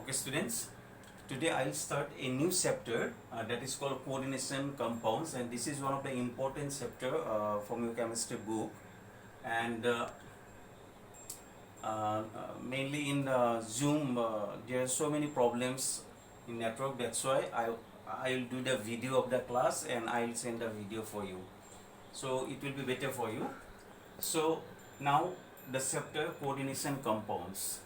Okay, students, today I'll start a new chapter that is called coordination compounds, and this is one of the important chapter from your chemistry book. And mainly in Zoom, there are so many problems in network. That's why I'll do the video of the class and I'll send the video for you. So it will be better for you. So now the chapter coordination compounds.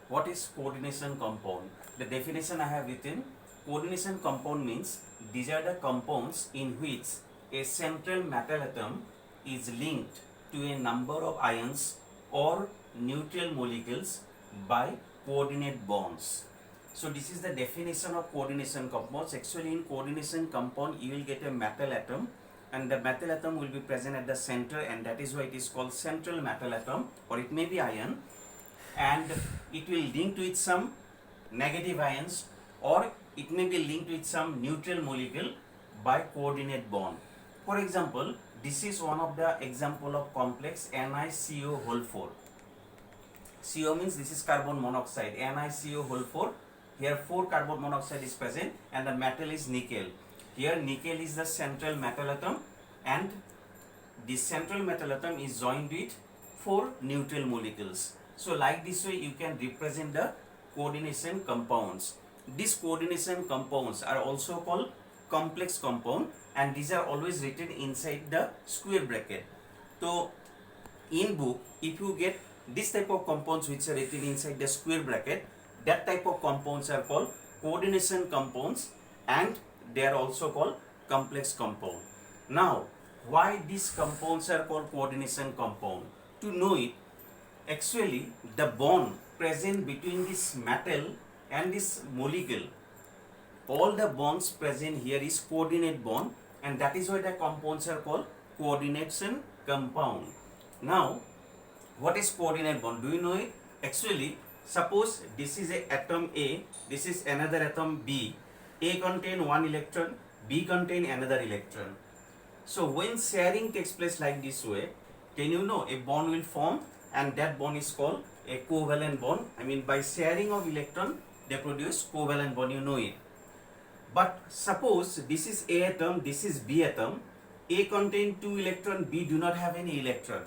What is coordination compound? The definition I have written: coordination compound means these are the compounds in which a central metal atom is linked to a number of ions or neutral molecules by coordinate bonds. So this is the definition of coordination compounds. Actually, in coordination compound you will get a metal atom, and the metal atom will be present at the center, and that is why it is called central metal atom, or it may be ion, and it will link with some negative ions, or it may be linked with some neutral molecule by coordinate bond. For example, this is one of the example of complex NiCO whole 4. CO means this is carbon monoxide, NiCO whole 4. Here 4 carbon monoxide is present and the metal is nickel. Here nickel is the central metal atom, and this central metal atom is joined with 4 neutral molecules. So like this way you can represent the coordination compounds. These coordination compounds are also called complex compound, and these are always written inside the square bracket. So in book, if you get this type of compounds which are written inside the square bracket, that type of compounds are called coordination compounds, and they are also called complex compound. Now, why these compounds are called coordination compound? To know it, actually the bond present between this metal and this molecule, all the bonds present here is coordinate bond, and that is why the compounds are called coordination compound. Now, what is coordinate bond? Do you know it? Actually, suppose this is a atom A, this is another atom B. A contain one electron, B contain another electron. So when sharing takes place like this way, then you know a bond will form, and that bond is called a covalent bond. I mean, by sharing of electron they produce covalent bond, you know it. But suppose this is A atom, this is B atom. A contain 2 electron, B do not have any electron.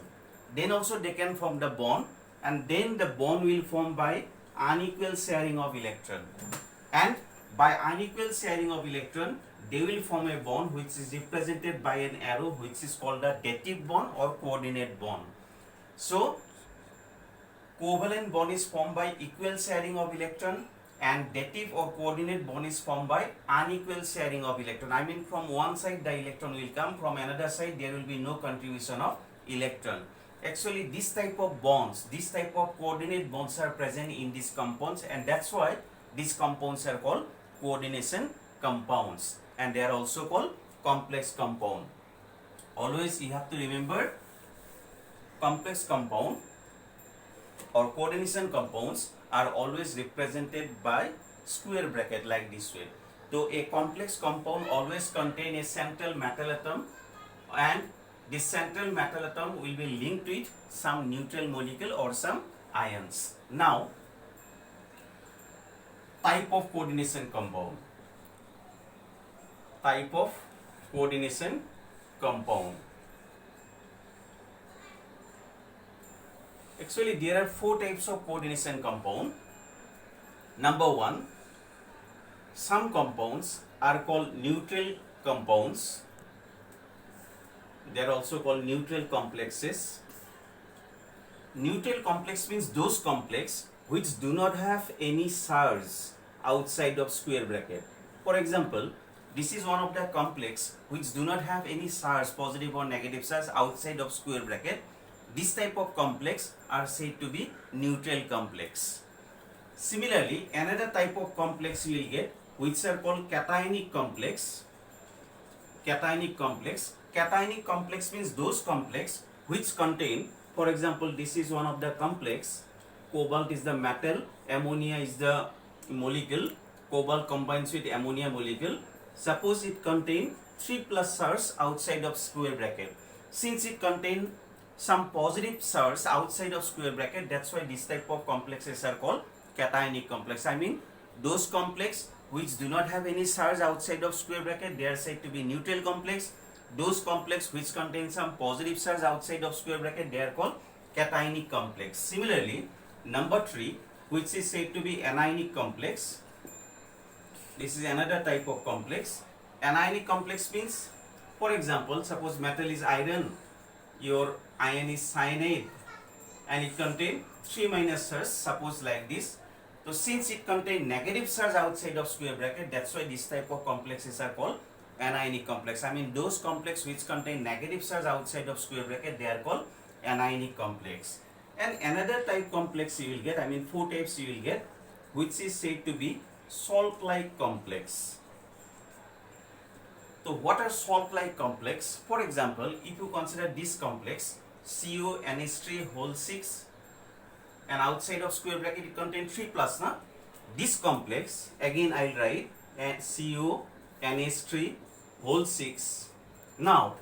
Then also they can form the bond, and then the bond will form by unequal sharing of electron. And by unequal sharing of electron, they will form a bond which is represented by an arrow, which is called the dative bond or coordinate bond. So covalent bond is formed by equal sharing of electron, and dative or coordinate bond is formed by unequal sharing of electron. I mean, from one side the electron will come, from another side there will be no contribution of electron. Actually, this type of bonds, this type of coordinate bonds are present in these compounds, and that's why these compounds are called coordination compounds, and they are also called complex compound. Always you have to remember, complex compound or coordination compounds are always represented by square bracket like this way. So a complex compound always contain a central metal atom, and this central metal atom will be linked with some neutral molecule or some ions. Now, type of coordination compound. Type of coordination compound. Actually, there are 4 types of coordination compound. Number 1, some compounds are called neutral compounds. They are also called neutral complexes. Neutral complex means those complex which do not have any charge outside of square bracket. For example, this is one of the complex which do not have any charge, positive or negative charge, outside of square bracket. This type of complex are said to be neutral complex. Similarly, another type of complex you will get which are called cationic complex. Cationic complex. Cationic complex means those complex which contain, for example, this is one of the complex. Cobalt is the metal, ammonia is the molecule. Cobalt combines with ammonia molecule. Suppose it contains 3 plus charge outside of square bracket. Since it contains some positive charge outside of square bracket, that's why this type of complexes are called cationic complex. I mean those complex which do not have any charge outside of square bracket, they are said to be neutral complex. Those complex which contain some positive charge outside of square bracket, they are called cationic complex. Similarly, number 3, which is said to be anionic complex. This is another type of complex. Anionic complex means, for example, suppose metal is iron, your ion is cyanide, and it contains 3 minus charge, suppose like this. So since it contains negative charge outside of square bracket, that's why this type of complexes are called anionic complex. I mean those complex which contain negative charge outside of square bracket, they are called anionic complex. And another type complex you will get, I mean 4 types you will get, which is said to be salt-like complex. So what are salt-like complex? For example, if you consider this complex CONH3 whole 6, and outside of square bracket it contains 3 plus, na? This complex, again I will write CONH3 whole 6. Now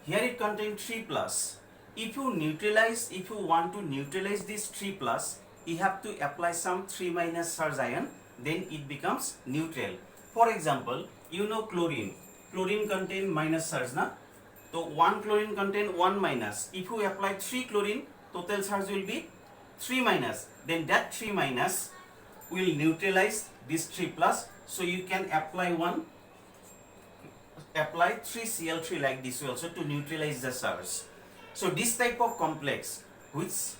here it contains 3 plus. If you want to neutralize this 3 plus, you have to apply some 3 minus charge ion, then it becomes neutral. For example, you know chlorine contain minus charge, na? So 1 chlorine contain 1 minus. If you apply 3 chlorine, total charge will be 3 minus. Then that 3 minus will neutralize this 3 plus. So you can apply 3 Cl3 like this also to neutralize the charge. So this type of complex which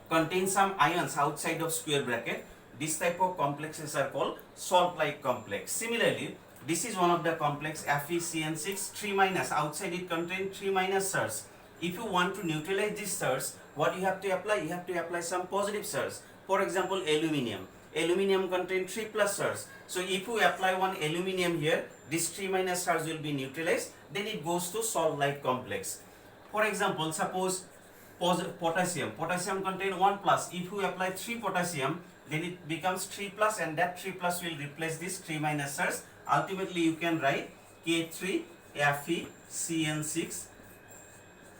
contains some ions outside of square bracket, this type of complexes are called salt-like complex. Similarly, this is one of the complex FeCN6 3 minus, outside it contains 3 minus charge. If you want to neutralize this charge, what you have to apply? You have to apply some positive charge. For example, aluminium contains 3 plus charge. So if you apply one aluminium here, this 3 minus charge will be neutralized, then it goes to salt-like complex. For example, suppose potassium contains 1 plus. If you apply 3 potassium, then it becomes 3 plus, and that 3 plus will replace this 3 minus charge. Ultimately you can write K3FeCN6.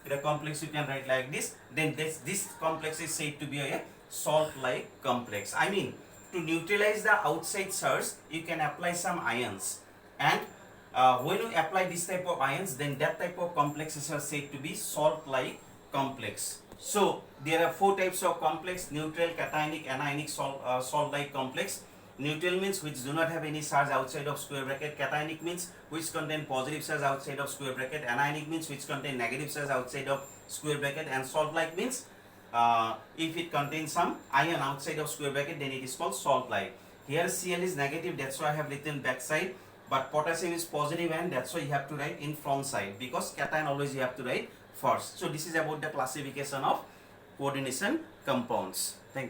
The complex you can write like this. Then this complex is said to be a salt-like complex. I mean, to neutralize the outside charge, you can apply some ions, and when you apply this type of ions, then that type of complexes are said to be salt-like complex. So there are 4 types of complex: neutral, cationic, anionic, salt-like complex. Neutral means which do not have any charge outside of square bracket. Cationic means which contain positive charge outside of square bracket. Anionic means which contain negative charge outside of square bracket. And salt-like means if it contains some ion outside of square bracket, then it is called salt-like. Here Cl is negative, that's why I have written back side, but potassium is positive, and that's why you have to write in front side, because cation always you have to write first. So this is about the classification of coordination compounds. Thank you.